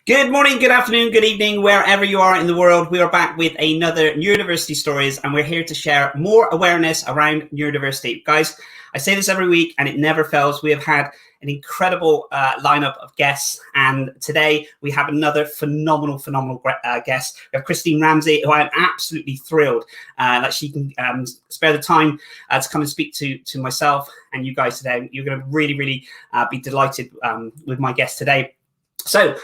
Good morning, good afternoon, good evening, wherever you are in the world. We are back with another Neurodiversity Stories, and we're here to share more awareness around neurodiversity. Guys, I say this every week, and it never fails. We have had an incredible lineup of guests, and today we have another phenomenal guest. We have Christine Ramsay, who I am absolutely thrilled that she can spare the time to come and speak to myself and you guys today. You're going to really be delighted with my guest today. So,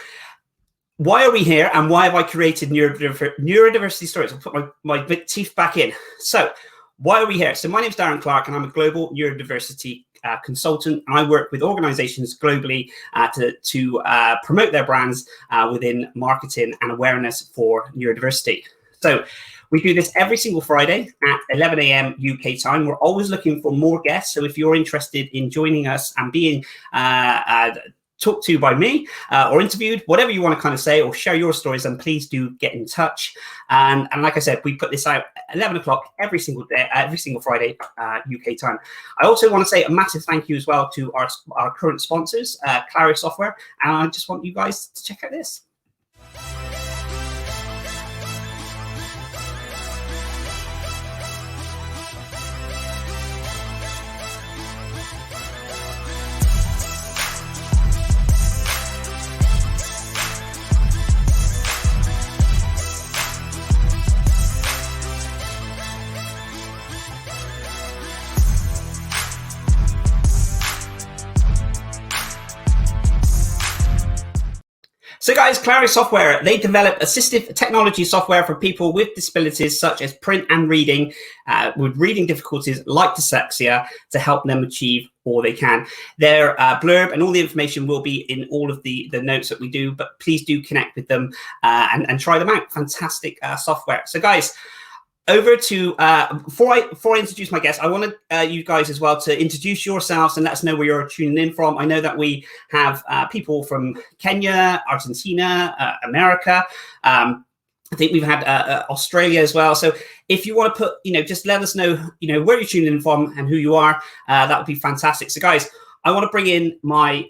why are we here, and why have I created Neurodiversity Stories? I'll put my big teeth back in. So, why are we here? So, my name is Darren Clark, and I'm a global neurodiversity consultant, and I work with organizations globally to promote their brands within marketing and awareness for neurodiversity. So, we do this every single Friday at 11 a.m. UK time. We're always looking for more guests. So, if you're interested in joining us and being talked to by me or interviewed, whatever you want to kind of say or share your stories, and please do get in touch. And like I said, we put this out at 11 o'clock every single day, every single Friday, UK time. I also want to say a massive thank you as well to our current sponsors, Clary Software. And I just want you guys to check out this. So guys, Clary Software, they develop assistive technology software for people with disabilities such as print and reading, with reading difficulties like dyslexia, to help them achieve all they can. Their blurb and all the information will be in all of the notes that we do, but please do connect with them and try them out. Fantastic software. So guys, over to, before I introduce my guest, I want you guys as well to introduce yourselves and let us know where you're tuning in from. I know that we have people from Kenya, Argentina, America. I think we've had Australia as well. So if you want to put, just let us know, where you're tuning in from and who you are. That would be fantastic. So guys, I want to bring in my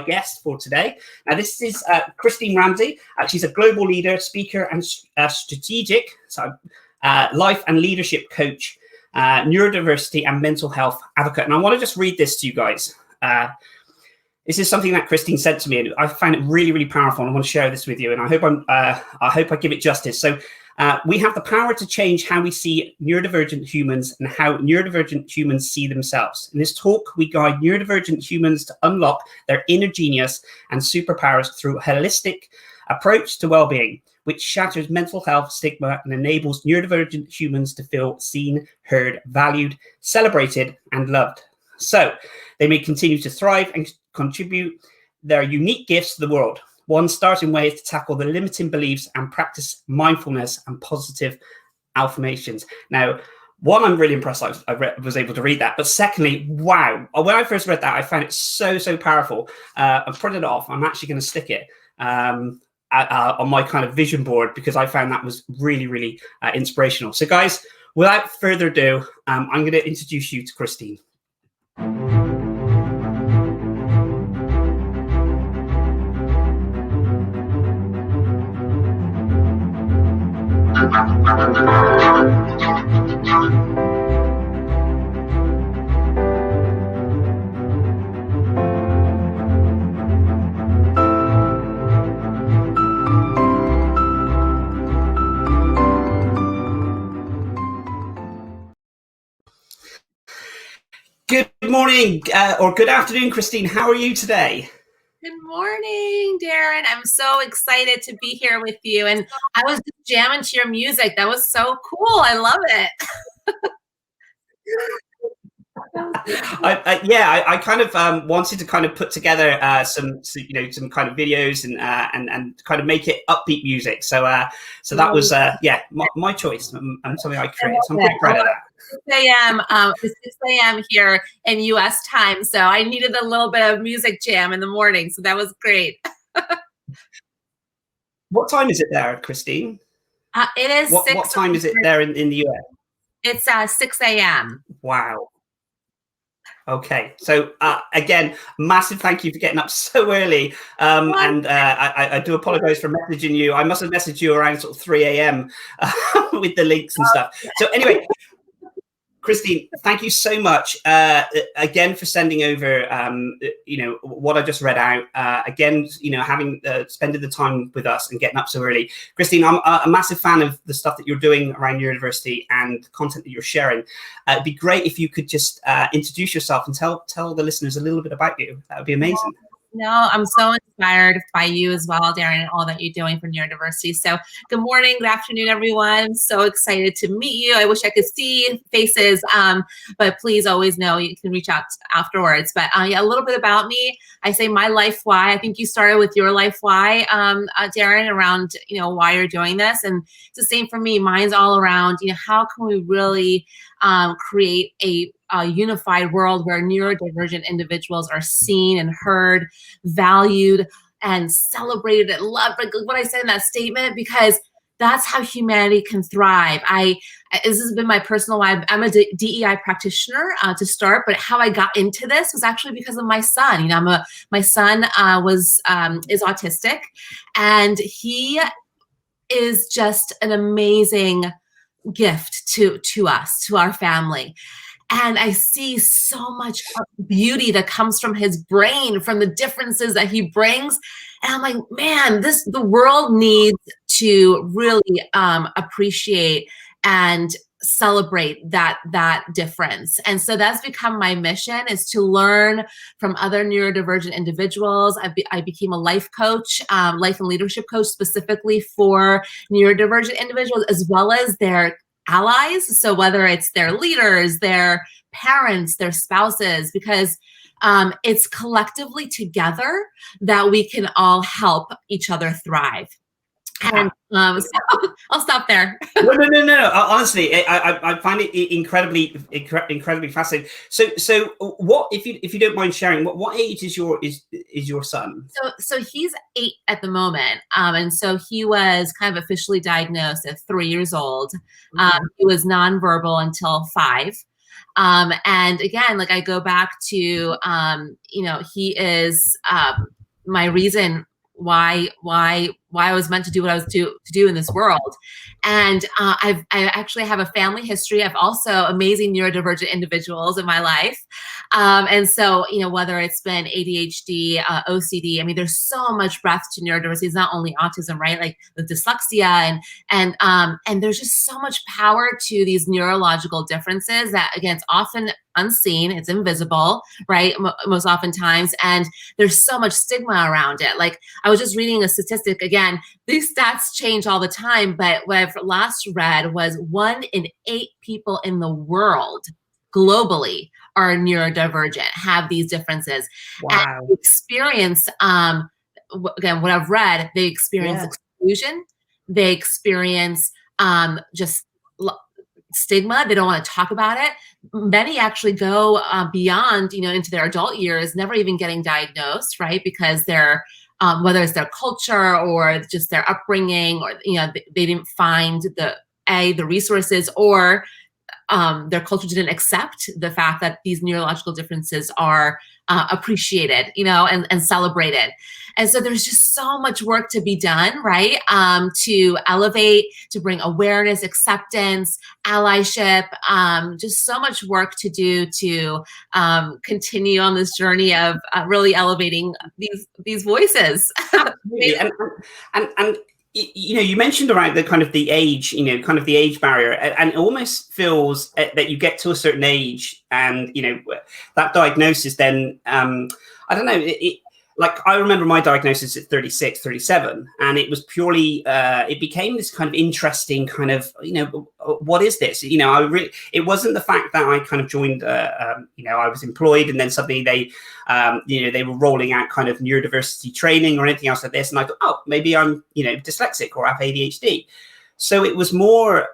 guest for today. Now, this is Christine Ramsay. She's a global leader, speaker, and strategic life and leadership coach, neurodiversity and mental health advocate. And I want to just read this to you guys. This is something that Christine sent to me, and I find it really powerful. And I want to share this with you, and I hope I give it justice. So we have the power to change how we see neurodivergent humans and how neurodivergent humans see themselves. In this talk, we guide neurodivergent humans to unlock their inner genius and superpowers through a holistic approach to well-being, which shatters mental health stigma and enables neurodivergent humans to feel seen, heard, valued, celebrated, and loved. So they may continue to thrive and contribute their unique gifts to the world. One starting way is to tackle the limiting beliefs and practice mindfulness and positive affirmations. Now, one, I'm really impressed I was able to read that. But secondly, wow, when I first read that, I found it so powerful. I've printed it off. I'm actually going to stick it on my kind of vision board, because I found that was really inspirational. So guys, without further ado, I'm going to introduce you to Christine. Good morning or good afternoon, Christine. How are you today? Good morning, Darren. I'm so excited to be here with you. And I was just jamming to your music. That was so cool. I love it. I kind of wanted to kind of put together some kind of videos and kind of make it upbeat music. So that was my choice and something I created. So I'm pretty proud of that. 6 a.m. here in U.S. time, so I needed a little bit of music jam in the morning, so that was great. What time is it there, Christine? It is what time is it there in the U.S.? It's 6 a.m. Wow. Okay, so again, massive thank you for getting up so early, and I do apologize for messaging you. I must have messaged you around sort of 3 a.m. With the links and stuff. So anyway, Christine, thank you so much again for sending over, what I just read out. Again, having spending the time with us and getting up so early. Christine, I'm a massive fan of the stuff that you're doing around neurodiversity and the content that you're sharing. It'd be great if you could just introduce yourself and tell the listeners a little bit about you. That would be amazing. No, I'm so inspired by you as well, Darren, and all that you're doing for neurodiversity. So good morning, good afternoon, everyone. I'm so excited to meet you. I wish I could see faces, but please always know you can reach out afterwards. But yeah, a little bit about me. I say my life why. I think you started with your life why, Darren, around, why you're doing this. And it's the same for me. Mine's all around, how can we really create a unified world where neurodivergent individuals are seen and heard, valued, and celebrated and loved. Like what I said in that statement, because that's how humanity can thrive. This has been my personal why. I'm a DEI practitioner to start, but how I got into this was actually because of my son. My son is autistic, and he is just an amazing gift to us, to our family. And I see so much beauty that comes from his brain, from the differences that he brings. And I'm like, man, the world needs to really appreciate and celebrate that difference. And so that's become my mission, is to learn from other neurodivergent individuals. I became a life coach, life and leadership coach, specifically for neurodivergent individuals, as well as their allies. So whether it's their leaders, their parents, their spouses, because it's collectively together that we can all help each other thrive. And so I'll stop there. No. Honestly, I find it incredibly fascinating. So what, if you don't mind sharing, what age is your son? So he's 8 at the moment, and so he was kind of officially diagnosed at 3 years old. He was nonverbal until 5. And again, like I go back to, he is my reason why I was meant to do what I was to do in this world. And I actually have a family history of also amazing neurodivergent individuals in my life. And so, whether it's been ADHD, OCD, I mean, there's so much breadth to neurodiversity. It's not only autism, right? Like the dyslexia and there's just so much power to these neurological differences that, again, it's often unseen, it's invisible, right? Most oftentimes. And there's so much stigma around it. Like I was just reading a statistic, again, these stats change all the time, but what I've last read was 1 in 8 people in the world globally are neurodivergent, have these differences. Wow. And experience, again, what I've read, they experience exclusion, they experience just stigma. They don't want to talk about it. Many actually go beyond, into their adult years, never even getting diagnosed, right? Because they're, whether it's their culture or just their upbringing, or, they didn't find the resources, or their culture didn't accept the fact that these neurological differences are appreciated, and celebrated. And so there's just so much work to be done, right? To elevate, to bring awareness, acceptance, allyship, just so much work to do to continue on this journey of really elevating these voices. Absolutely. And you mentioned around the kind of the age, kind of the age barrier, and it almost feels that you get to a certain age and, that diagnosis then, I don't know, like I remember my diagnosis at 36, 37, and it was purely, it became this kind of interesting kind of, what is this? It wasn't the fact that I kind of joined, I was employed and then suddenly they were rolling out kind of neurodiversity training or anything else like this. And I thought, oh, maybe I'm, dyslexic or have ADHD. So it was more,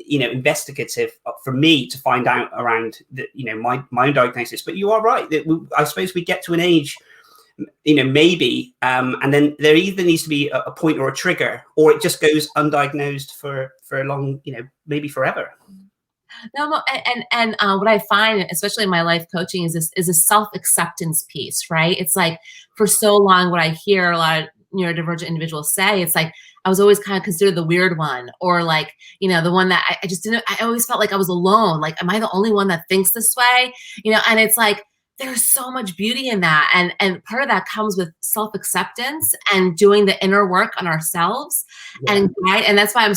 investigative for me to find out around my own diagnosis. But you are right that I suppose we get to an age, maybe, and then there either needs to be a point or a trigger, or it just goes undiagnosed for a long, maybe forever. No, and what I find, especially in my life coaching, is a self-acceptance piece, right? It's like for so long, what I hear a lot of neurodivergent individuals say, it's like I was always kind of considered the weird one, or like, the one that I just didn't. I always felt like I was alone. Like, am I the only one that thinks this way? And it's like there's so much beauty in that, and part of that comes with self-acceptance and doing the inner work on ourselves. Yeah. And that's why I'm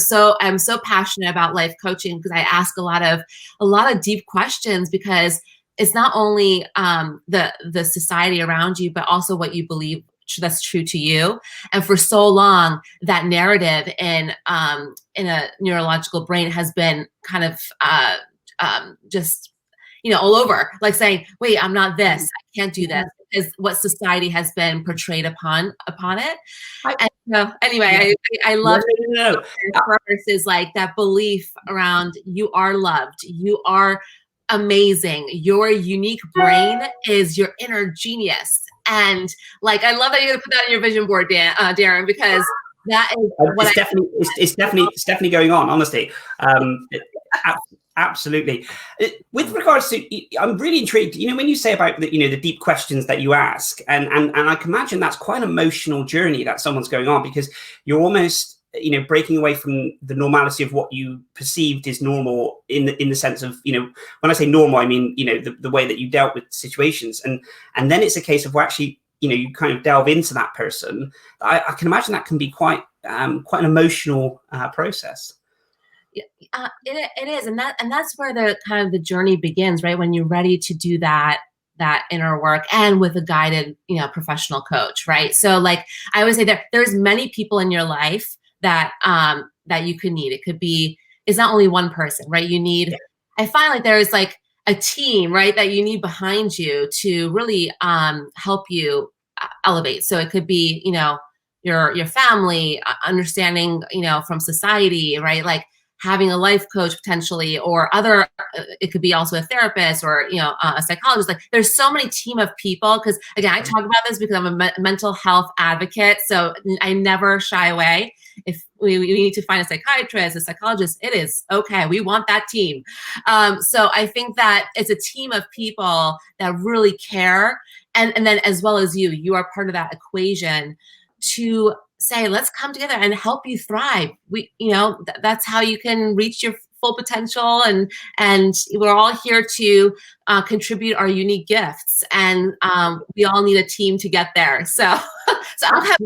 so passionate about life coaching, because I ask a lot of deep questions, because it's not only the society around you, but also what you believe that's true to you. And for so long, that narrative in a neurological brain has been kind of just all over, like saying, wait, I'm not this, I can't do this, is what society has been portrayed upon it. And so anyway, I love purpose is like that belief around you are loved, you are amazing, your unique brain is your inner genius. And like, I love that you're gonna put that on your vision board, Darren, because that is what it's definitely going on, honestly. Absolutely. With regards to, I'm really intrigued, when you say about the deep questions that you ask, and I can imagine that's quite an emotional journey that someone's going on, because you're almost, breaking away from the normality of what you perceived is normal in the sense of, when I say normal, I mean, the way that you dealt with situations. And then it's a case of, well, actually, you kind of delve into that person. I can imagine that can be quite an emotional process. It is, and that's where the kind of the journey begins, right? When you're ready to do that inner work, and with a guided, professional coach, right? So, like I always say, there's many people in your life that you could need. It could be, it's not only one person, right? You need. I find like there's like a team, right, that you need behind you to really help you elevate. So it could be, your family, understanding, from society, right? Like having a life coach potentially, or other, it could be also a therapist, or, a psychologist. Like there's so many team of people, because again, I talk about this because I'm a mental health advocate. So I never shy away. If we need to find a psychiatrist, a psychologist, it is okay. We want that team. So I think that it's a team of people that really care. And then as well as you are part of that equation to say, let's come together and help you thrive. That's how you can reach your full potential, and we're all here to contribute our unique gifts, and we all need a team to get there. So I'll have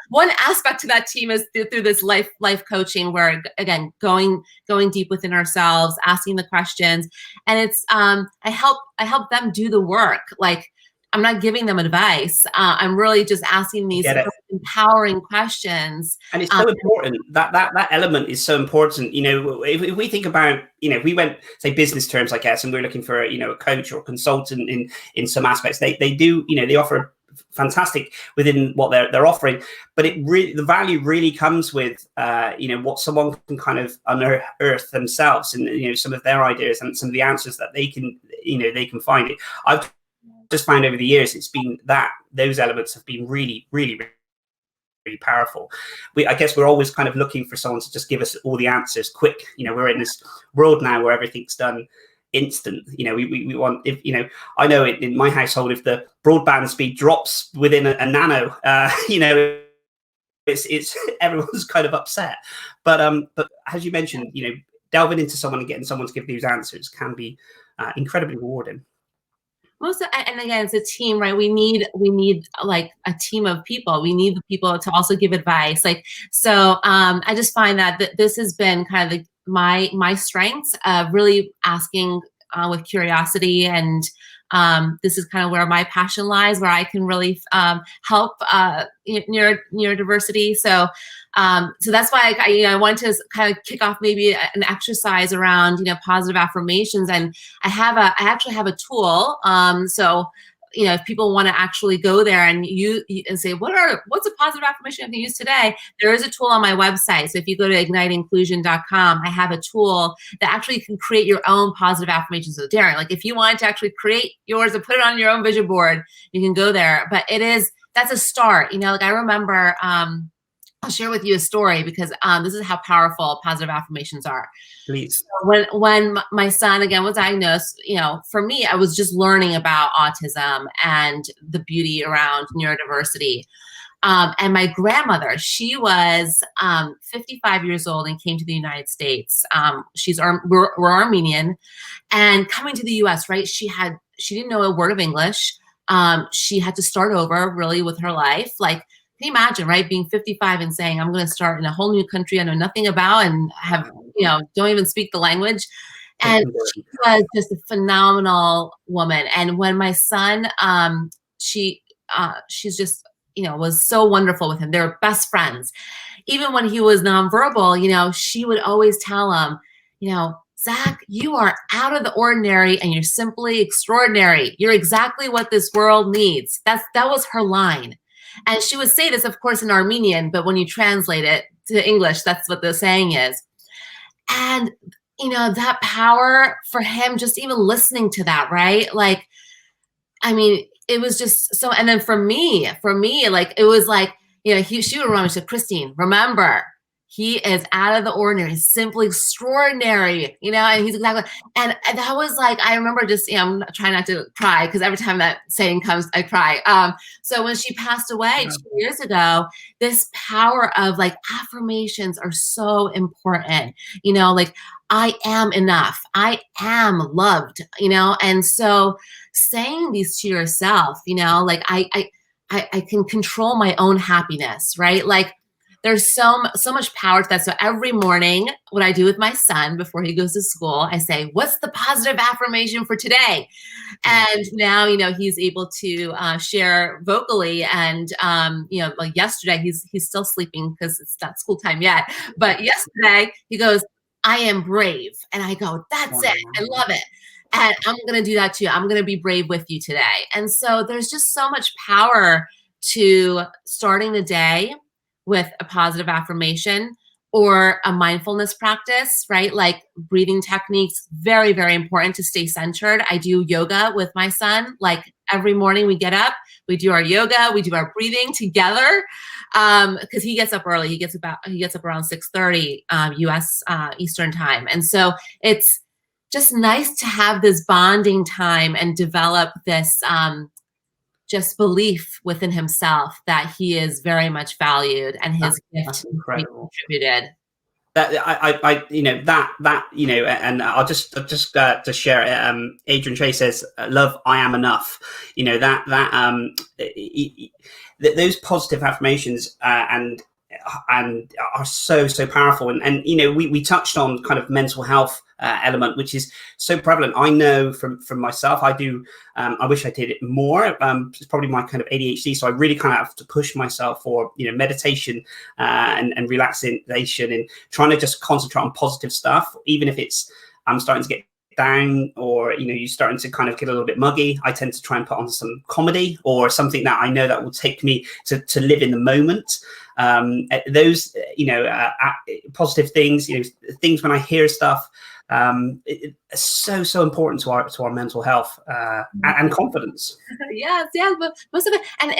one aspect to that team is through this life coaching, where again, going deep within ourselves, asking the questions, and it's I help them do the work. Like, I'm not giving them advice. I'm really just asking these empowering questions. And it's so important. That element is so important. If we think about, if we went, say, business terms, I guess, and we're looking for, a coach or a consultant in some aspects, they do, they offer fantastic within what they're offering, but the value really comes with, what someone can kind of unearth themselves, and, some of their ideas and some of the answers that they can find. I've just found over the years, it's been that those elements have been really, really, really powerful. I guess we're always kind of looking for someone to just give us all the answers quick. We're in this world now where everything's done instant. We want, if I know in my household, if the broadband speed drops within a nano, it's everyone's kind of upset. But as you mentioned, delving into someone and getting someone to give these answers can be incredibly rewarding. And again, it's a team, right? We need like a team of people. We need the people to also give advice. Like, so I just find that this has been kind of my strengths, really asking with curiosity, and this is kind of where my passion lies, where I can really help neurodiversity. So that's why I wanted to kind of kick off maybe an exercise around positive affirmations, and I actually have a tool. So if people want to actually go there and and say, what's a positive affirmation I can use today? There is a tool on my website. So if you go to igniteinclusion.com, I have a tool that actually can create your own positive affirmations. So Darren, like if you wanted to actually create yours and put it on your own vision board, you can go there. But that's a start. Like I remember I'll share with you a story because this is how powerful positive affirmations are. Please. So when my son again was diagnosed, for me, I was just learning about autism and the beauty around neurodiversity. And my grandmother, she was 55 years old and came to the United States. We're Armenian, and coming to the U.S., right? She didn't know a word of English. She had to start over really with her life. Like, can you imagine, right? Being 55 and saying, I'm going to start in a whole new country I know nothing about and don't even speak the language. And she was just a phenomenal woman. And when my son, she's just, was so wonderful with him. They were best friends. Even when he was nonverbal, she would always tell him, Zach, you are out of the ordinary and you're simply extraordinary. You're exactly what this world needs. That was her line. And she would say this, of course, in Armenian, but when you translate it to English, that's what the saying is. And, that power for him, just even listening to that, right? Like, I mean, it was just so, and then for me, like, it was like, she would remind me, she said, Christine, remember, he is out of the ordinary. He's simply extraordinary, and he's exactly, and that was like, I remember just, I'm trying not to cry because every time that saying comes, I cry. So when she passed away 2 years ago, this power of like affirmations are so important, like, I am enough. I am loved, and so saying these to yourself, like I can control my own happiness, right? Like, there's so much power to that. So every morning, what I do with my son before he goes to school, I say, what's the positive affirmation for today? And now, he's able to share vocally. And, like yesterday, he's still sleeping because it's not school time yet. But yesterday, he goes, I am brave. And I go, that's it. I love it. And I'm going to do that too. I'm going to be brave with you today. And so there's just so much power to starting the day with a positive affirmation or a mindfulness practice, right? Like breathing techniques, very, very important to stay centered. I do yoga with my son. Like every morning we get up, we do our yoga, we do our breathing together. Because he gets up early. He gets up around 6:30 US Eastern time. And so it's just nice to have this bonding time and develop this just belief within himself that he is very much valued and his gift is contributed. That and I'll just to share it. Adrian Trey says, "Love, I am enough." Those positive affirmations and are so powerful. And we touched on kind of mental health element, which is so prevalent. I know from myself, I do. I wish I did it more. It's probably my kind of ADHD, so I really kind of have to push myself for meditation and relaxation and trying to just concentrate on positive stuff, even if it's I'm starting to get down or you're starting to kind of get a little bit muggy. I tend to try and put on some comedy or something that I know that will take me to live in the moment. Those positive things, things when I hear stuff, it's so important to our mental health and confidence. Yes, but most of it, and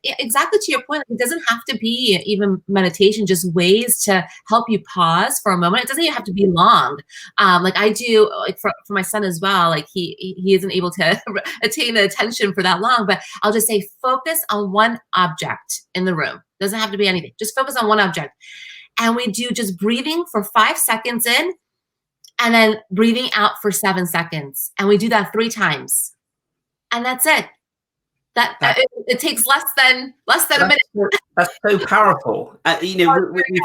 exactly to your point, it doesn't have to be even meditation, just ways to help you pause for a moment. It doesn't even have to be long. Like I do, like for my son as well. Like he isn't able to attain the attention for that long, but I'll just say focus on one object in the room. Doesn't have to be anything. Just focus on one object, and we do just breathing for 5 seconds in. And then breathing out for 7 seconds. And we do that 3 times. And that's it. It takes less than a minute. That's so powerful. We think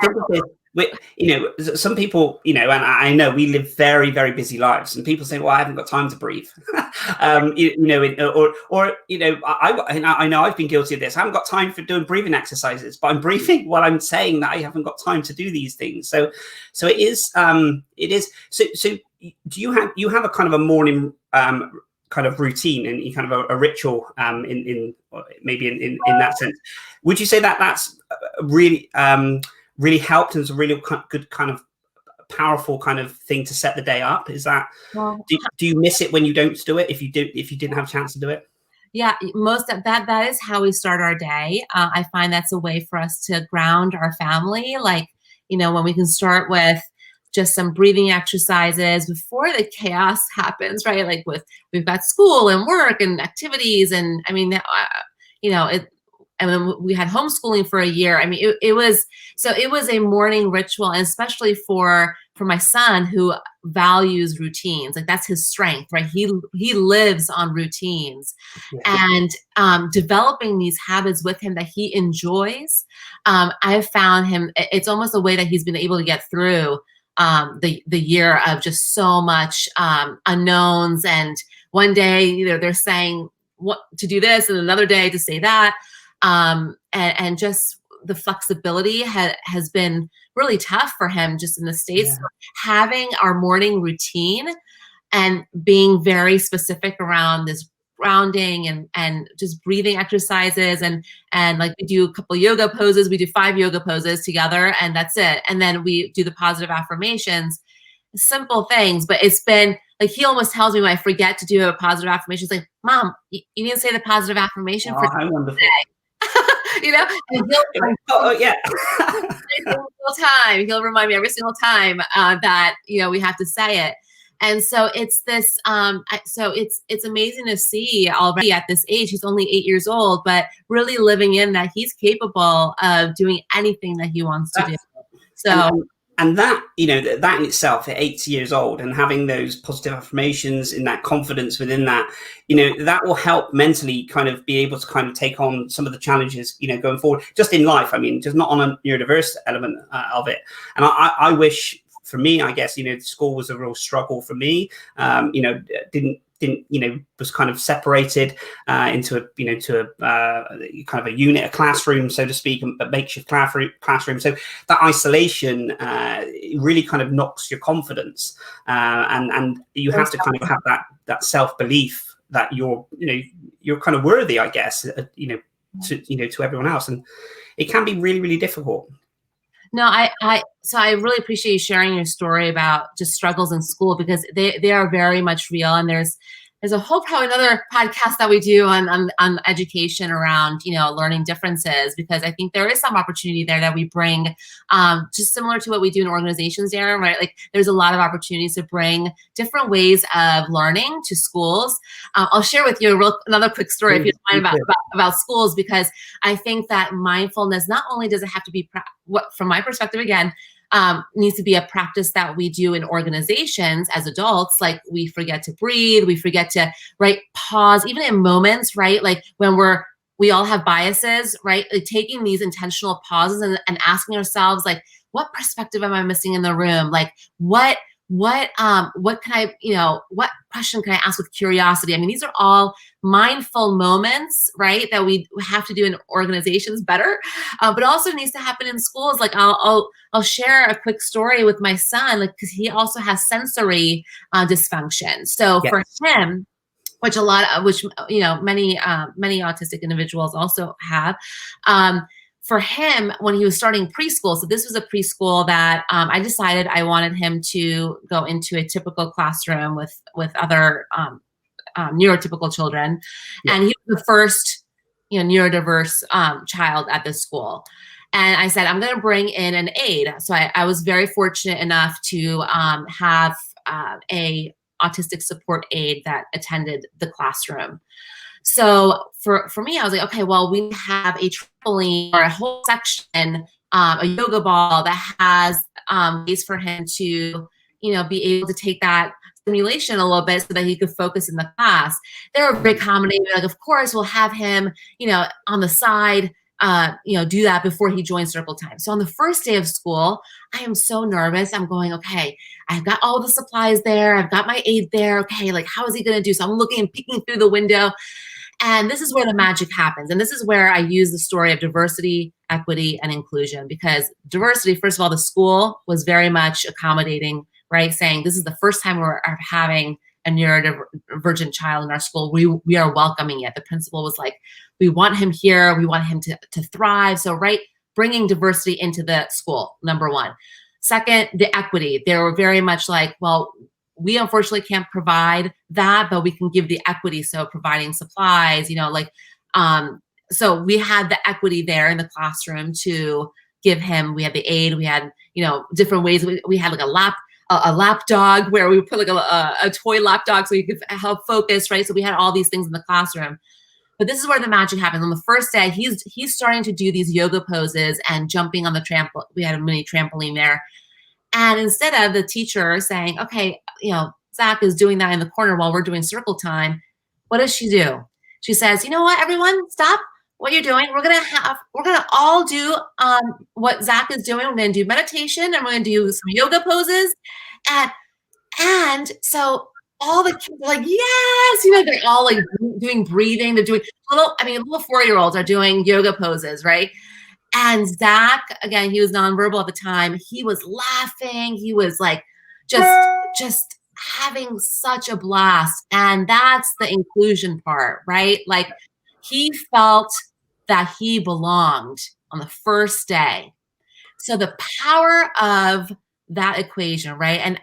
of this, some people, and I know we live very, very busy lives, and people say, well, I haven't got time to breathe. I know I've been guilty of this. I haven't got time for doing breathing exercises, but I'm breathing while I'm saying that I haven't got time to do these things. So it is. So do you have a kind of a morning kind of routine and kind of a ritual in that sense? Would you say that that's really really helped and is a really good kind of powerful kind of thing to set the day up? Is that do you miss it when you don't do it if you didn't have a chance to do it? Yeah, most of that is how we start our day. I find that's a way for us to ground our family. Like, when we can start with just some breathing exercises before the chaos happens, right? Like we've got school and work and activities, and I mean, and then we had homeschooling for a year. I mean, it was a morning ritual, and especially for my son who values routines. Like that's his strength, right? He lives on routines, and developing these habits with him that he enjoys. I've found him. It's almost a way that he's been able to get through the year of just so much unknowns. And one day, they're saying what to do this, and another day to say that. And just the flexibility has been really tough for him just in the States. So having our morning routine and being very specific around this grounding and just breathing exercises and like we do a couple yoga poses, we do 5 yoga poses together, and that's it. And then we do the positive affirmations, simple things, but it's been like he almost tells me when I forget to do a positive affirmation, he's like, Mom, you need to say the positive affirmation for today. Wonderful. And he'll remind me every single time that we have to say it. And so it's this it's amazing to see already at this age, he's only 8 years old, but really living in that he's capable of doing anything that he wants to do. So and that, that in itself at 8 years old, and having those positive affirmations and that confidence within that, that will help mentally kind of be able to kind of take on some of the challenges, going forward, just in life. I mean, just not on a neurodiverse element of it. And I wish, for me, I guess, school was a real struggle for me. Was kind of separated into a kind of a unit, a classroom, so to speak, a makeshift classroom. So that isolation really kind of knocks your confidence, and you have to kind of have that self-belief that you're kind of worthy, I guess, to everyone else, and it can be really, really difficult. No, so I really appreciate you sharing your story about just struggles in school, because they are very much real. And there's a whole probably another podcast that we do on education around, learning differences, because I think there is some opportunity there that we bring, just similar to what we do in organizations, Darren, right? Like there's a lot of opportunities to bring different ways of learning to schools. I'll share with you another quick story, if you don't mind, about schools, because I think that mindfulness, not only does it have to be, from my perspective, again, needs to be a practice that we do in organizations as adults. Like we forget to breathe, we forget to, right, pause, even in moments, right? Like when we all have biases, right? Like taking these intentional pauses and asking ourselves, like, what perspective am I missing in the room? Like what can I, what question can I ask with curiosity? I mean, these are all mindful moments, right, that we have to do in organizations better, but also needs to happen in schools. Like I'll share a quick story with my son, like, because he also has sensory dysfunction. So for him, which many autistic individuals also have, for him, when he was starting preschool, so this was a preschool that I decided I wanted him to go into a typical classroom with other neurotypical children. Yeah. And he was the first, neurodiverse child at this school. And I said, I'm going to bring in an aide. So I was very fortunate enough to have a autistic support aide that attended the classroom. So for me, I was like, okay, well, we have a trampoline or a whole section, a yoga ball that has ways for him to, be able to take that stimulation a little bit so that he could focus in the class. They're very accommodating. Like, of course, we'll have him, on the side, do that before he joins circle time. So on the first day of school, I am so nervous. I'm going, okay, I've got all the supplies there. I've got my aide there. Okay, like, how is he going to do? So I'm looking and peeking through the window. And this is where the magic happens. And this is where I use the story of diversity, equity, and inclusion, because diversity, first of all, the school was very much accommodating, right? Saying this is the first time we're having a neurodivergent child in our school. We are welcoming it. The principal was like, we want him here. We want him to thrive. So, right, bringing diversity into the school, number one. Second, the equity. They were very much like, well, we unfortunately can't provide that, but we can give the equity. So providing supplies, so we had the equity there in the classroom to give him. We had the aid. We had, different ways. We had like a lap dog where we would put like a toy lap dog so you could help focus, right? So we had all these things in the classroom. But this is where the magic happens. On the first day, he's starting to do these yoga poses and jumping on the trampoline. We had a mini trampoline there. And instead of the teacher saying, okay, Zach is doing that in the corner while we're doing circle time, what does she do? She says, you know what, everyone, stop what you're doing. We're gonna all do what Zach is doing. We're gonna do meditation and we're gonna do some yoga poses. And so all the kids are like, yes, they're all like doing breathing. They're doing little 4-year-olds are doing yoga poses, right? And Zach, again, he was nonverbal at the time. He was laughing. He was like just having such a blast. And that's the inclusion part, right? Like he felt that he belonged on the first day. So the power of that equation, right? And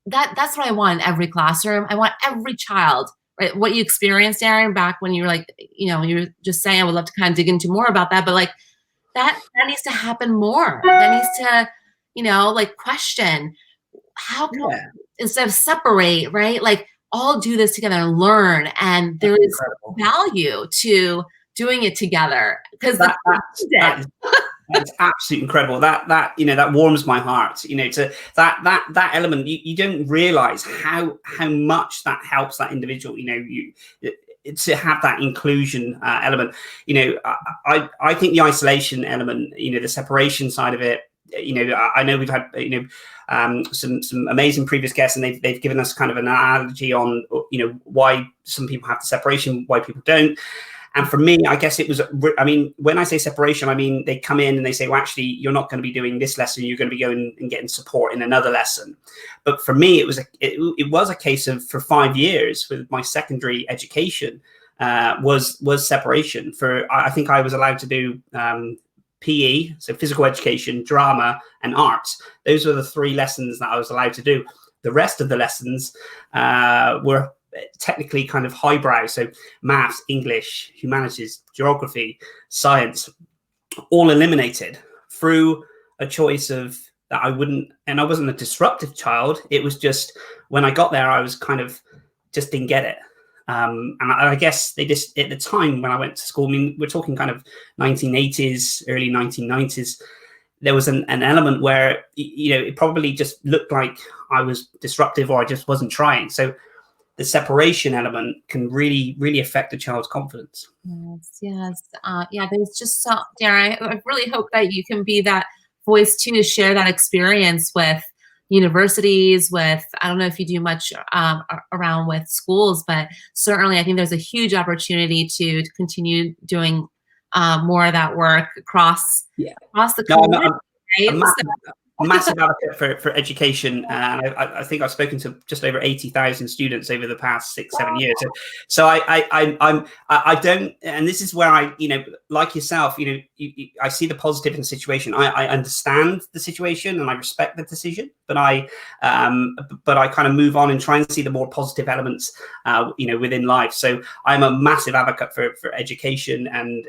that's what I want in every classroom. I want every child, right? What you experienced, Darren, back when you were like, you were just saying, I would love to kind of dig into more about that, but like that needs to happen more. That needs to, question how can we, instead of separate, right? Like all do this together and learn. And there is value to doing it together because that's absolutely incredible. That warms my heart. To that element, you don't realize how much that helps that individual. To have that inclusion element. I think the isolation element, the separation side of it. I know we've had some amazing previous guests, and they've given us kind of an analogy on why some people have the separation, why people don't. And for me, I guess it was, when I say separation, they come in and they say, well, actually, you're not going to be doing this lesson. You're going to be going and getting support in another lesson. But for me, it was a case of, for 5 years with my secondary education, was separation. I think I was allowed to do PE, so physical education, drama, and arts. Those were the 3 lessons that I was allowed to do. The rest of the lessons were technically kind of highbrow, so maths, English, humanities, geography, science, all eliminated through a choice of that I wasn't a disruptive child. It was just when I got there, I was kind of just didn't get it. And I guess they just, at the time when I went to school, we're talking kind of 1980s, early 1990s, there was an element where, it probably just looked like I was disruptive or I just wasn't trying. So the separation element can really, really affect a child's confidence. Yes. There's just so, Darren, I really hope that you can be that voice too, to share that experience with universities, I don't know if you do much around with schools, but certainly I think there's a huge opportunity to continue doing more of that work across the community. A massive advocate for education, and I think I've spoken to just over 80,000 students over the past 6-7 years. So I don't, and this is where I, like yourself, I see the positive in the situation. I understand the situation and I respect the decision, but I kind of move on and try and see the more positive elements, within life. So I'm a massive advocate for education and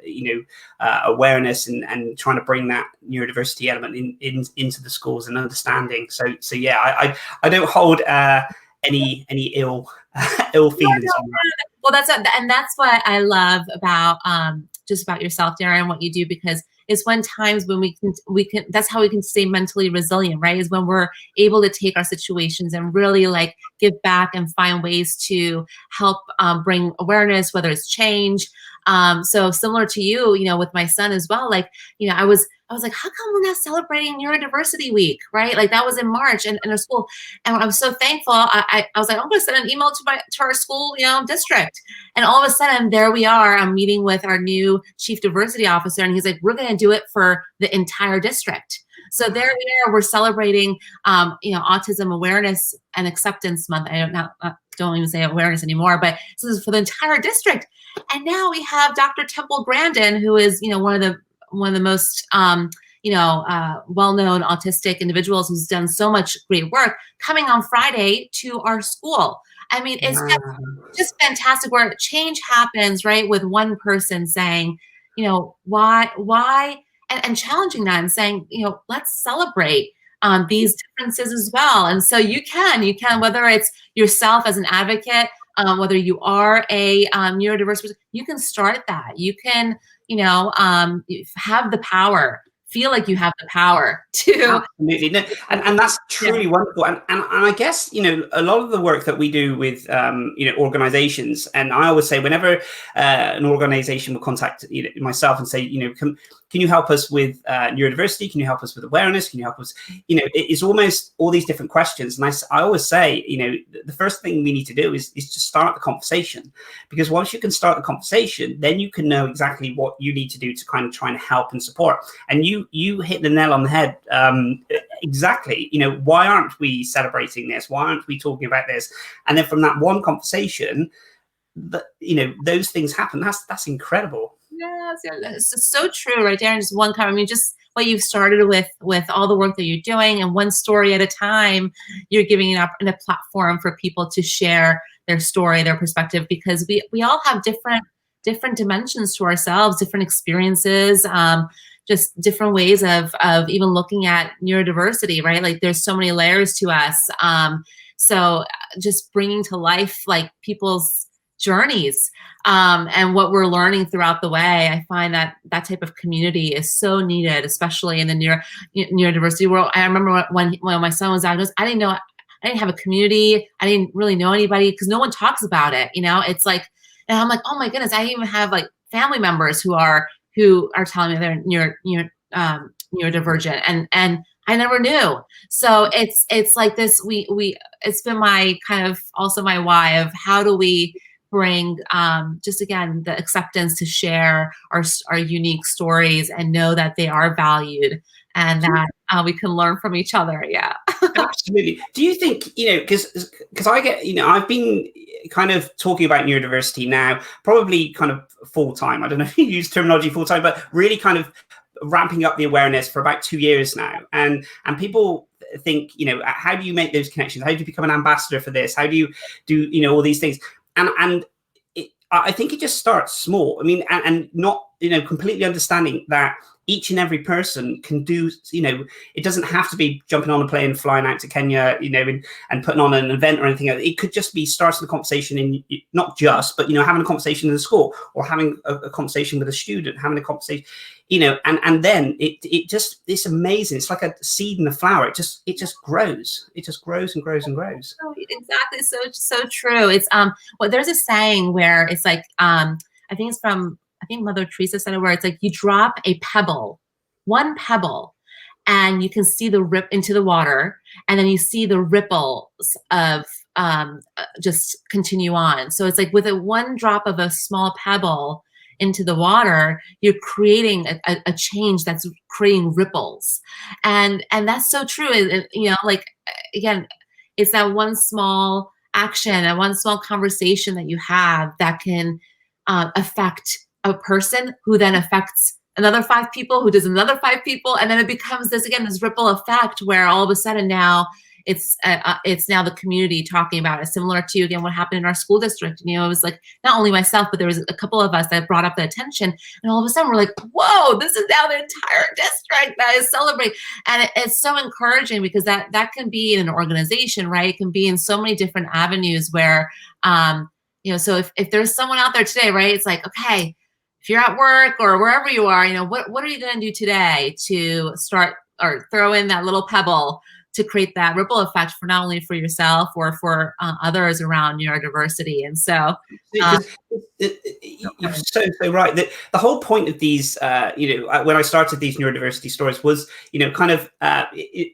awareness and trying to bring that neurodiversity element into the schools and understanding. So I don't hold any ill feelings. Well, that's what I love about just about yourself, Darren, what you do, because it's when times when we can that's how we can stay mentally resilient, right? Is when we're able to take our situations and really like give back and find ways to help bring awareness, whether it's change. So similar to you, with my son as well, like, I was like, how come we're not celebrating Neurodiversity Week, right? Like that was in March in our school. And I was so thankful. I was like, I'm going to send an email to our school, district. And all of a sudden there we are, I'm meeting with our new chief diversity officer. And he's like, we're going to do it for the entire district. So there we are, we're celebrating, Autism Awareness and Acceptance Month. I don't even say awareness anymore, but this is for the entire district. And now we have Dr. Temple Grandin, who is, one of the most, well-known autistic individuals who's done so much great work coming on Friday to our school. I mean, it's just fantastic where change happens, right? With one person saying, why, and challenging that and saying, let's celebrate these differences as well. And so you can, whether it's yourself as an advocate, whether you are a neurodiverse person, you can start that. You can, have the power, feel like you have the power to. Absolutely. No, and that's truly wonderful. And I guess, a lot of the work that we do with, organizations, and I always say whenever an organization will contact myself and say, can you help us with neurodiversity? Can you help us with awareness? Can you help us? It's almost all these different questions. And I always say, the first thing we need to do is to start the conversation, because once you can start the conversation, then you can know exactly what you need to do to kind of try and help and support. And you hit the nail on the head. Exactly. Why aren't we celebrating this? Why aren't we talking about this? And then from that one conversation, those things happen. That's incredible. Yes, it's so true, right, Darren? Just one comment. I mean, just what you've started with all the work that you're doing, and one story at a time, you're giving a platform for people to share their story, their perspective, because we all have different dimensions to ourselves, different experiences, just different ways of even looking at neurodiversity, right? Like there's so many layers to us. So just bringing to life like people's journeys and what we're learning throughout the way. I find that type of community is so needed, especially in the neurodiversity world. I remember when my son was diagnosed, I didn't have a community. I didn't really know anybody because no one talks about it. It's like, and I'm like, oh my goodness, I even have like family members who are telling me they're neurodivergent, and I never knew. So it's like this. It's been my kind of also my why of how do we bring just again the acceptance to share our unique stories and know that they are valued and that we can learn from each other. Yeah. Absolutely. Do you think, because I get, I've been kind of talking about neurodiversity now, probably kind of full time. I don't know if you use terminology full time, but really kind of ramping up the awareness for about 2 years now. And people think, how do you make those connections? How do you become an ambassador for this? How do you do, all these things? And I think it just starts small. I mean, and not, completely understanding that each and every person can do, it doesn't have to be jumping on a plane, flying out to Kenya, and putting on an event or anything. It could just be starting a conversation in, not just, but, having a conversation in the school, or having a conversation with a student, having a conversation, and then it's amazing. It's like a seed in a flower. It just grows. It just grows and grows and grows. Oh, exactly. So true. It's, there's a saying where it's like, I think Mother Teresa said it, where it's like you drop a pebble, one pebble, and you can see the rip into the water, and then you see the ripples of just continue on. So it's like with a one drop of a small pebble into the water, you're creating a change that's creating ripples, and that's so true. Like again, it's that one small action, that one small conversation that you have that can affect a person who then affects another 5 people, who does another 5 people, and then it becomes this ripple effect where all of a sudden now it's now the community talking about it. Similar to again what happened in our school district. It was like not only myself, but there was a couple of us that brought up the attention, and all of a sudden we're like, whoa, this is now the entire district that is celebrating, and it's so encouraging because that can be in an organization, right? It can be in so many different avenues where so if there's someone out there today, right, it's like, okay, if you're at work or wherever you are, what are you going to do today to start or throw in that little pebble to create that ripple effect for not only for yourself or for others around neurodiversity? And so you're so right. The whole point of these, when I started these neurodiversity stories was, kind of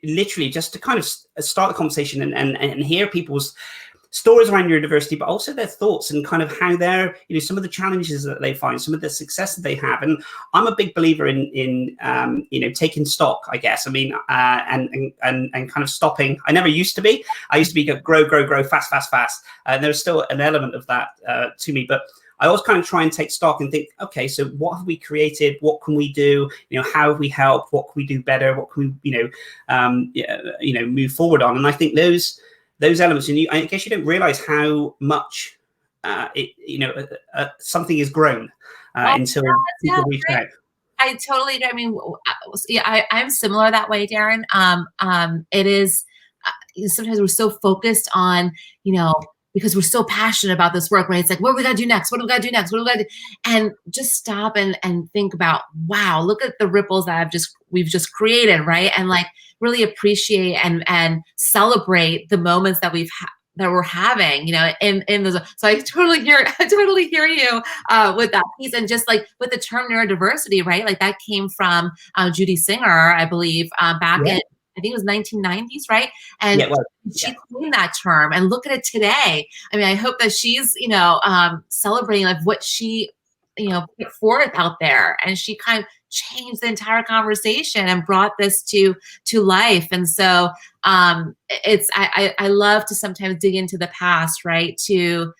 literally just to kind of start the conversation and hear people's stories around neurodiversity, but also their thoughts and kind of how they're, some of the challenges that they find, some of the success that they have. And I'm a big believer in taking stock, I guess. I mean, and kind of stopping. I never used to be. I used to be grow, fast. And there's still an element of that to me. But I always kind of try and take stock and think, okay, so what have we created? What can we do? How have we helped? What can we do better? What can we, move forward on? And I think those elements, and I guess you don't realize how much something has grown until people reach out. I totally, I mean, yeah, I'm similar that way, Darren. It is, sometimes we're so focused on, because we're so passionate about this work, right? It's like, what do we got to do next? What do we got to do next? What do we got to do? And just stop and think about, wow, look at the ripples that we've just created, right? And like really appreciate and celebrate the moments that that we're having, in those. So I totally hear you with that piece. And just like with the term neurodiversity, right? Like that came from Judy Singer, I believe, back in, I think it was 1990s, right? And she coined that term. And look at it today. I mean, I hope that she's, celebrating like what she, put forth out there. And she kind of changed the entire conversation and brought this to life. And so I love to sometimes dig into the past, right? To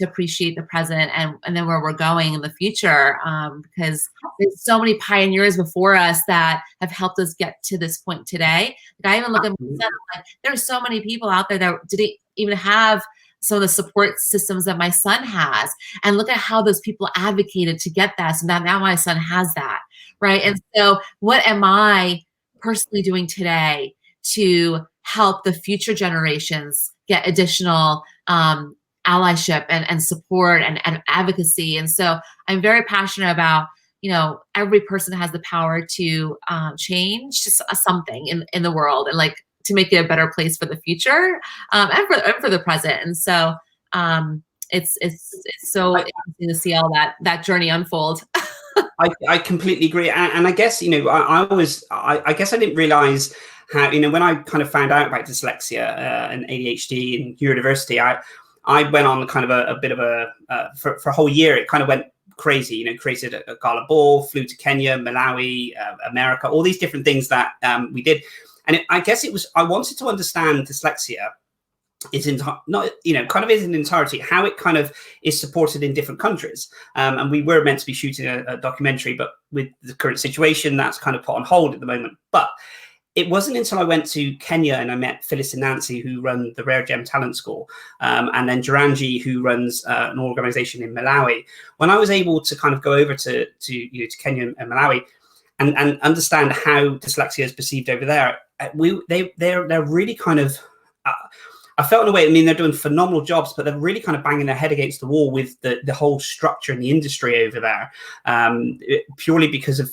appreciate the present and then where we're going in the future, because there's so many pioneers before us that have helped us get to this point today. Like I even look at my son, like there's so many people out there that didn't even have some of the support systems that my son has, and look at how those people advocated to get that. So now my son has that, right? And so what am I personally doing today to help the future generations get additional allyship and support and advocacy? And so I'm very passionate about, every person has the power to change just something in the world, and like to make it a better place for the future and for the present. And so it's so interesting to see all that journey unfold. I completely agree. And I guess, I guess I didn't realize how, when I kind of found out about dyslexia and ADHD and neurodiversity, I went on kind of a bit of for a whole year, it kind of went crazy, created a gala ball, flew to Kenya, Malawi, America, all these different things that we did. And I guess I wanted to understand dyslexia is in entirety, how it kind of is supported in different countries. And we were meant to be shooting a documentary, but with the current situation, that's kind of put on hold at the moment. But it wasn't until I went to Kenya and I met Phyllis and Nancy, who run the Rare Gem Talent School, and then Jaranji, who runs an organization in Malawi. When I was able to kind of go over to Kenya and Malawi and understand how dyslexia is perceived over there, they're really kind of. I felt in a way, they're doing phenomenal jobs, but they're really kind of banging their head against the wall with the whole structure and the industry over there, purely because of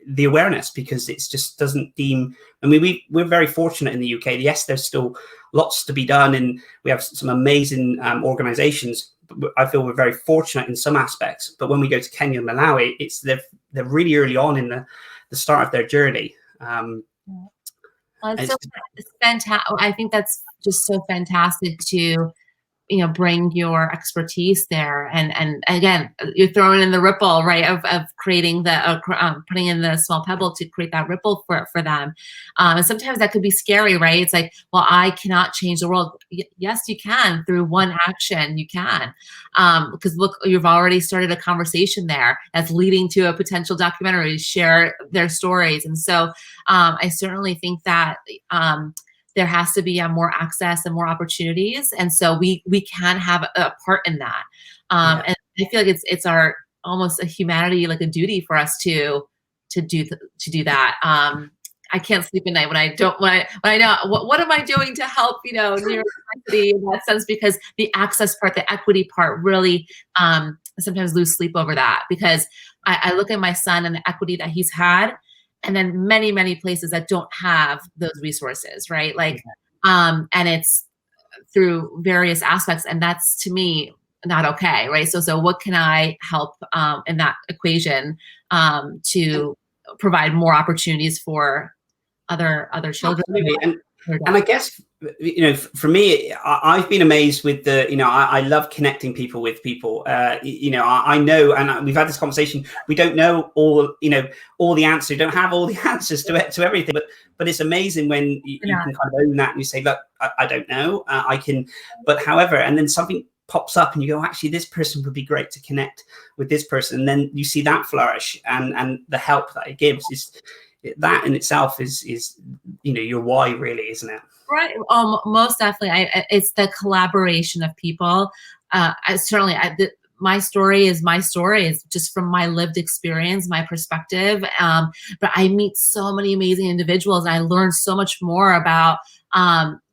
the awareness, because it just doesn't deem. We're very fortunate in the UK. Yes, there's still lots to be done, and we have some amazing organizations. I feel we're very fortunate in some aspects, but when we go to Kenya and Malawi, they're really early on in the start of their journey. Well, it's fantastic. I think that's just so fantastic to, bring your expertise there. And again, you're throwing in the ripple, right, of creating putting in the small pebble to create that ripple for them. And sometimes that could be scary, right? It's like, well, I cannot change the world. Yes, you can. Through one action, you can. Because look, you've already started a conversation there that's leading to a potential documentary to share their stories. And so I certainly think that there has to be more access and more opportunities, and so we can have a part in that. And I feel like it's our almost a humanity, like a duty for us to do that. I can't sleep at night when I know what am I doing to help neurodiversity in that sense, because the access part, the equity part, really sometimes lose sleep over that, because I look at my son and the equity that he's had. And then many, many places that don't have those resources, right? Like, and it's through various aspects, and that's, to me, not okay, right? So what can I help in that equation to provide more opportunities for other children? Absolutely. And I guess, for me, I've been amazed with I love connecting people with people. I know, and we've had this conversation, we don't know all the answers, we don't have all the answers to everything, but it's amazing when you can kind of own that and you say, look, I don't know, I can, but however, and then something pops up and you go, actually, this person would be great to connect with this person. And then you see that flourish, and the help that it gives is that in itself is your why, really, isn't it? Right. Most definitely. It's the collaboration of people. My story is my story. It's just from my lived experience, my perspective. But I meet so many amazing individuals, and I learn so much more about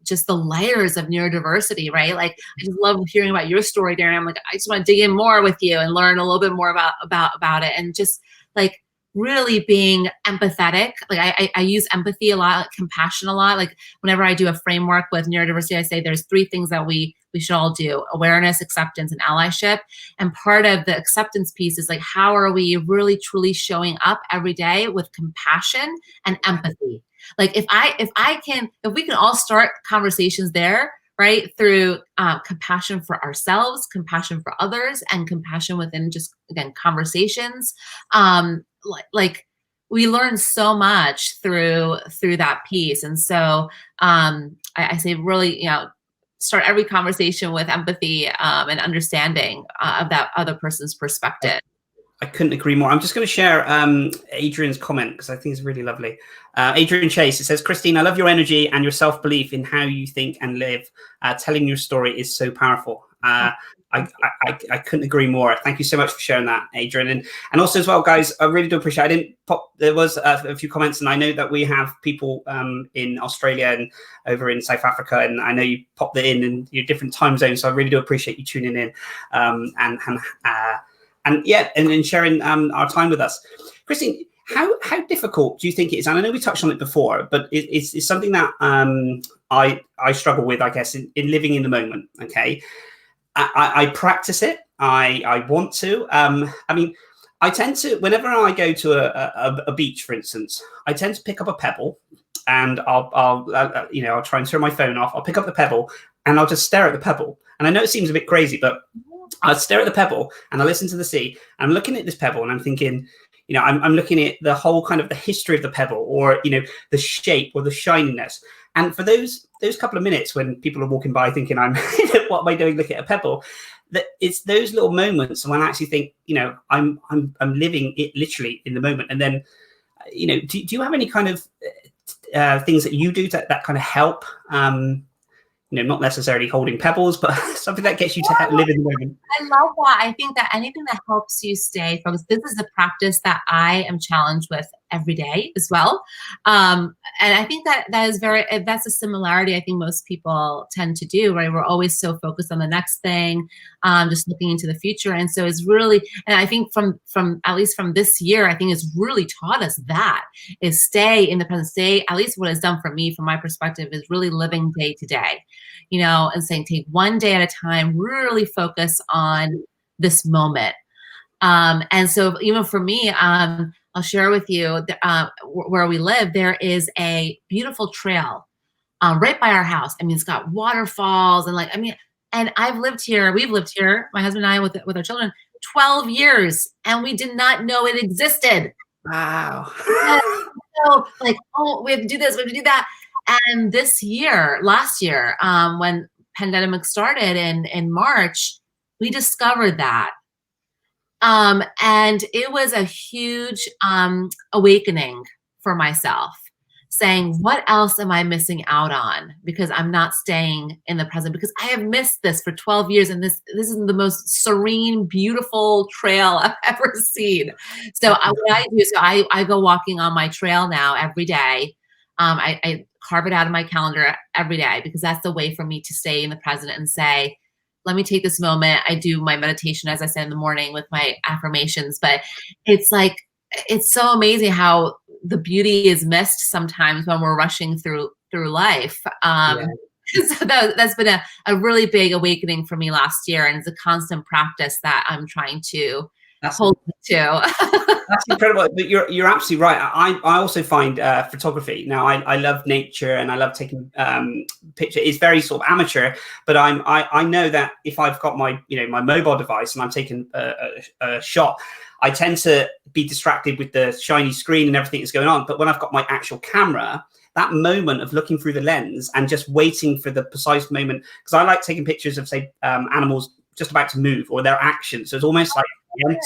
just the layers of neurodiversity, right? Like, I just love hearing about your story, Darren. I'm like, I just want to dig in more with you and learn a little bit more about it, and just like really being empathetic. Like I use empathy a lot, like compassion a lot. Like whenever I do a framework with neurodiversity, I say there's 3 things that we should all do: awareness, acceptance, and allyship. And part of the acceptance piece is like, how are we really truly showing up every day with compassion and empathy? Like if we can all start conversations there, right, through compassion for ourselves, compassion for others, and compassion within just, again, conversations. Like we learn so much through that piece. And so I say really, start every conversation with empathy and understanding of that other person's perspective. I couldn't agree more. I'm just going to share Adrian's comment because I think it's really lovely. Adrian Chase, it says, Christine, I love your energy and your self-belief in how you think and live. Telling your story is so powerful. I couldn't agree more. Thank you so much for sharing that, Adrian. And also as well, guys, I really do appreciate, there was a few comments, and I know that we have people in Australia and over in South Africa, and I know you popped it in your different time zones. So I really do appreciate you tuning in and sharing our time with us. Christine, how difficult do you think it is? And I know we touched on it before, but it's something that I struggle with, I guess, in living in the moment. Okay. I practice it. I want to. I tend to, whenever I go to a beach, for instance, I tend to pick up a pebble, and I'll try and turn my phone off. I'll pick up the pebble and I'll just stare at the pebble. And I know it seems a bit crazy, but I stare at the pebble and I listen to the sea. I'm looking at this pebble and I'm thinking, I'm looking at the whole kind of the history of the pebble, or, the shape or the shininess. And for those couple of minutes when people are walking by thinking, what am I doing looking at a pebble? That it's those little moments when I actually think, I'm living it literally in the moment. And then, do you have any kind of things that you do that kind of help? Not necessarily holding pebbles, but something that gets you to live in the moment. I love that. I think that anything that helps you stay focused. This is a practice that I am challenged with every day as well. And I think that's a similarity I think most people tend to do, right? We're always so focused on the next thing, just looking into the future. And so it's really, and I think from at least from this year, I think it's really taught us that is stay in the present. Stay, at least what it's done for me, from my perspective, is really living day to day, and saying take one day at a time, really focus on this moment. And so even for me, I'll share with you where we live, there is a beautiful trail right by our house. I mean, it's got waterfalls and we've lived here, my husband and I, with our children, 12 years, and we did not know it existed. Wow. So we have to do this, we have to do that. And last year, when pandemic started in March, we discovered that. And it was a huge awakening for myself, saying, what else am I missing out on? Because I'm not staying in the present, because I have missed this for 12 years. And this is the most serene, beautiful trail I've ever seen. So I go walking on my trail now every day. I carve it out of my calendar every day, because that's the way for me to stay in the present and say, let me take this moment. I do my meditation, as I said, in the morning with my affirmations, but it's so amazing how the beauty is missed sometimes when we're rushing through life. So that's been a really big awakening for me last year. And it's a constant practice that I'm trying to hold to. That's incredible. But you're absolutely right. I also find photography. Now I love nature and I love taking pictures. It's very sort of amateur, but I know that if I've got my my mobile device and I'm taking a shot, I tend to be distracted with the shiny screen and everything that's going on. But when I've got my actual camera, that moment of looking through the lens and just waiting for the precise moment, because I like taking pictures of, say, animals just about to move, or their actions. So it's almost like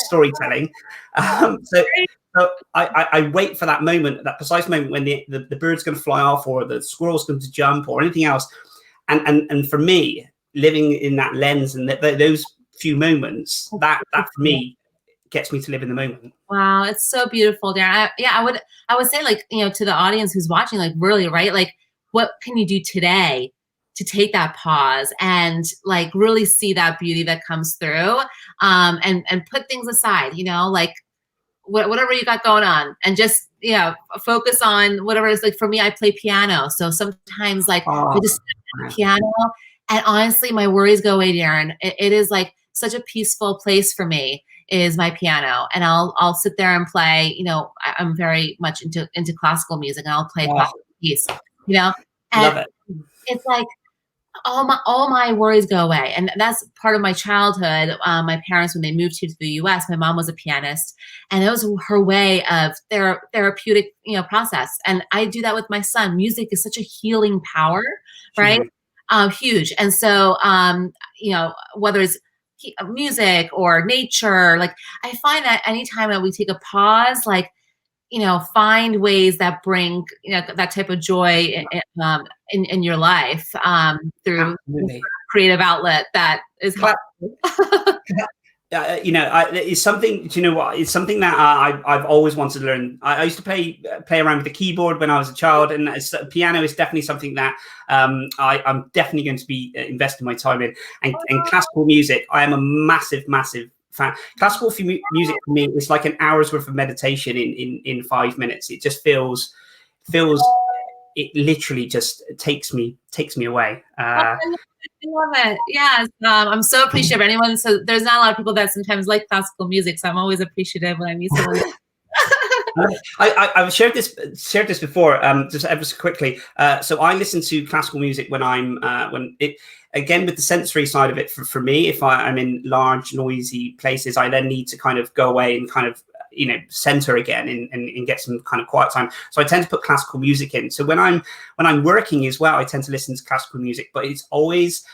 storytelling. So I wait for that moment, that precise moment when the bird's going to fly off, or the squirrel's going to jump, or anything else. And for me, living in that lens and those few moments, that for me gets me to live in the moment. Wow, it's so beautiful, Darren. I would say, like, to the audience who's watching, like, really, right? Like, what can you do today to take that pause and like really see that beauty that comes through, and put things aside, like whatever you got going on, and just focus on whatever it is. Like for me, I play piano, so sometimes like I just sit at the piano, and honestly, my worries go away, Darren. It is like such a peaceful place for me, is my piano, and I'll sit there and play. I'm very much into classical music, and I'll play a classical piece. And love it. It's like all my worries go away, and that's part of my childhood. My parents, when they moved here to the U.S., my mom was a pianist, and it was her way of therapeutic process. And I do that with my son. Music is such a healing power, right? Huge. And so whether it's music or nature, like I find that anytime that we take a pause, like find ways that bring that type of joy in your life, through creative outlet that is it's something. Do you know what? It's something that I've always wanted to learn. I used to play around with the keyboard when I was a child, and piano is definitely something that I'm definitely going to be investing my time in. And classical music, I am a massive fan. Classical music for me is like an hour's worth of meditation in 5 minutes. It just feels. It literally just takes me away. I love it. Yes. I'm so appreciative of anyone. So there's not a lot of people that sometimes like classical music. So I'm always appreciative when I meet someone. I've shared this before, just ever so quickly. So I listen to classical music when again, with the sensory side of it, for me, if I'm in large, noisy places, I then need to kind of go away and kind of center again and get some kind of quiet time. So I tend to put classical music in. So when I'm working as well, I tend to listen to classical music, but it's always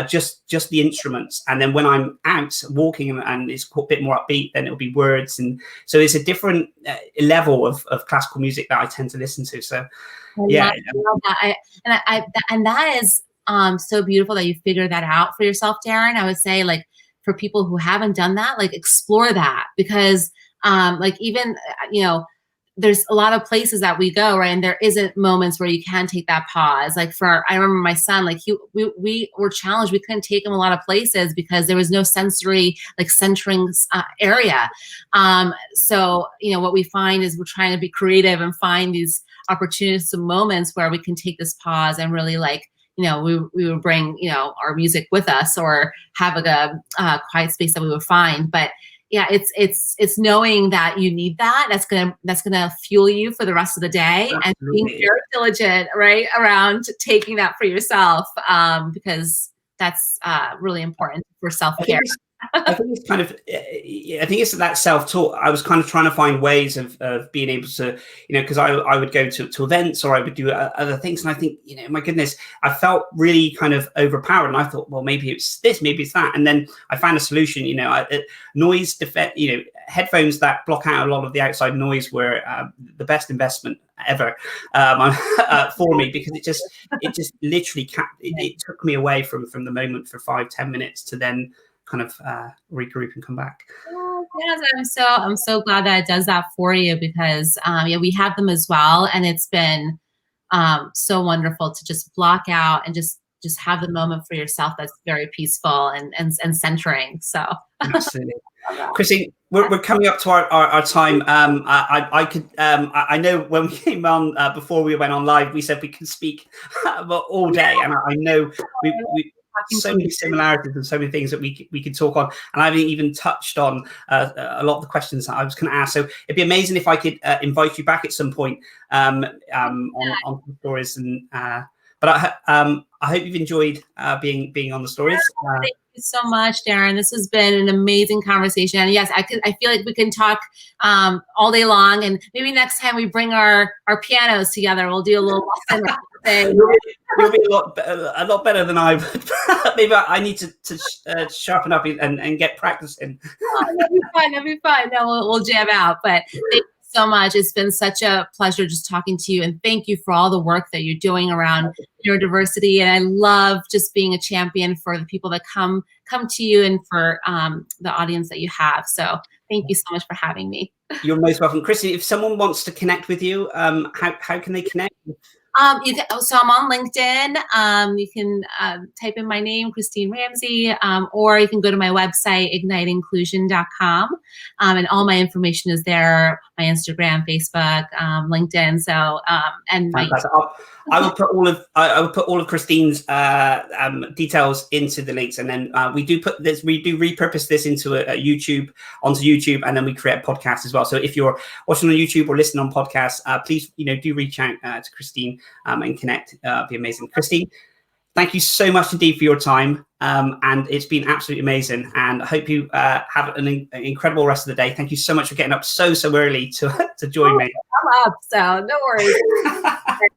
just the instruments. And then when I'm out walking and it's a bit more upbeat, then it'll be words. And so it's a different level of classical music that I tend to listen to. So yeah, I love that. And that is so beautiful that you figured that out for yourself, Darren. I would say, like, for people who haven't done that, like, explore that, because like, even there's a lot of places that we go, right, and there isn't moments where you can take that pause. Like I remember my son, like we were challenged. We couldn't take him a lot of places because there was no sensory, like, centering area. So what we find is we're trying to be creative and find these opportunities and moments where we can take this pause and really, like, we would bring our music with us, or have a quiet space that we would find. But yeah, it's knowing that you need that. That's gonna fuel you for the rest of the day. Absolutely. And being very diligent, right, around taking that for yourself, because that's really important for self-care. I think it's kind of, I think it's that self-taught. I was kind of trying to find ways of being able to, because I would go to events, or I would do other things. And I think, my goodness, I felt really kind of overpowered. And I thought, well, maybe it's this, maybe it's that. And then I found a solution. Noise defect, headphones that block out a lot of the outside noise were the best investment ever for me, because it just literally it took me away from the moment for 5-10 minutes to then kind of regroup and come back. Yes, I'm so glad that it does that for you, because we have them as well, and it's been so wonderful to just block out and just have the moment for yourself that's very peaceful and centering. So absolutely. Christine, we're coming up to our time. I know when we came on before we went on live, we said we can speak all day, and I know we so many similarities and so many things that we could talk on, and I haven't even touched on a lot of the questions that I was going to ask. So it'd be amazing if I could invite you back at some point on stories. And but I hope you've enjoyed being on the stories. Thank you so much, Darren. This has been an amazing conversation. And yes, I feel like we can talk all day long, and maybe next time we bring our pianos together, we'll do a little lesson. You'll be a lot better than I would. Maybe I need to sharpen up and get practicing. Oh, that'd be fun. No, we'll jam out. But thank you so much. It's been such a pleasure just talking to you, and thank you for all the work that you're doing around neurodiversity. And I love just being a champion for the people that come to you, and for the audience that you have. So thank you so much for having me. You're most welcome, Christine. If someone wants to connect with you, how can they connect? So I'm on LinkedIn. You can type in my name, Christine Ramsay, or you can go to my website, igniteinclusion.com, and all my information is there. My Instagram, Facebook, LinkedIn. So and I will put all of Christine's details into the links, and then we do repurpose this into onto YouTube, and then we create a podcast as well. So if you're watching on YouTube or listening on podcasts, please do reach out to Christine and connect. It'd be amazing. Christine, thank you so much indeed for your time, and it's been absolutely amazing. And I hope you have an incredible rest of the day. Thank you so much for getting up so early to join me. I'm up, so no worries.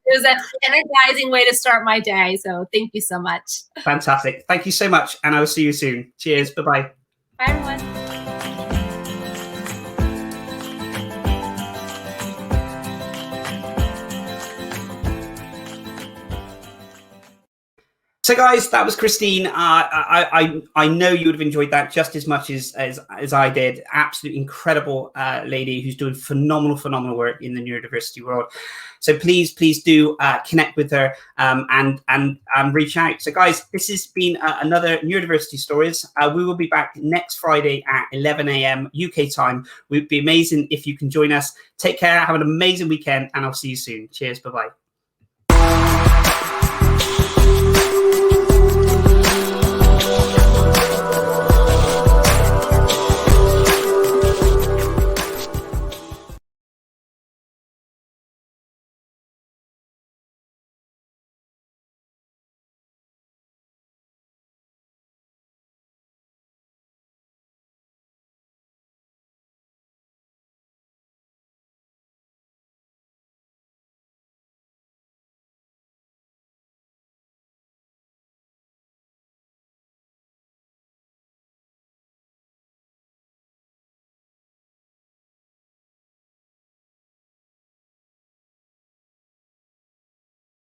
It was an energizing way to start my day. So thank you so much. Fantastic. Thank you so much, and I will see you soon. Cheers. Bye-bye. Bye, everyone. So guys, that was Christine. I know you would have enjoyed that just as much as I did. Absolutely incredible lady who's doing phenomenal work in the neurodiversity world. So please do connect with her and reach out. So guys, this has been another Neurodiversity Stories. We will be back next Friday at 11 a.m. UK time. It would be amazing if you can join us. Take care, have an amazing weekend, and I'll see you soon. Cheers, bye-bye.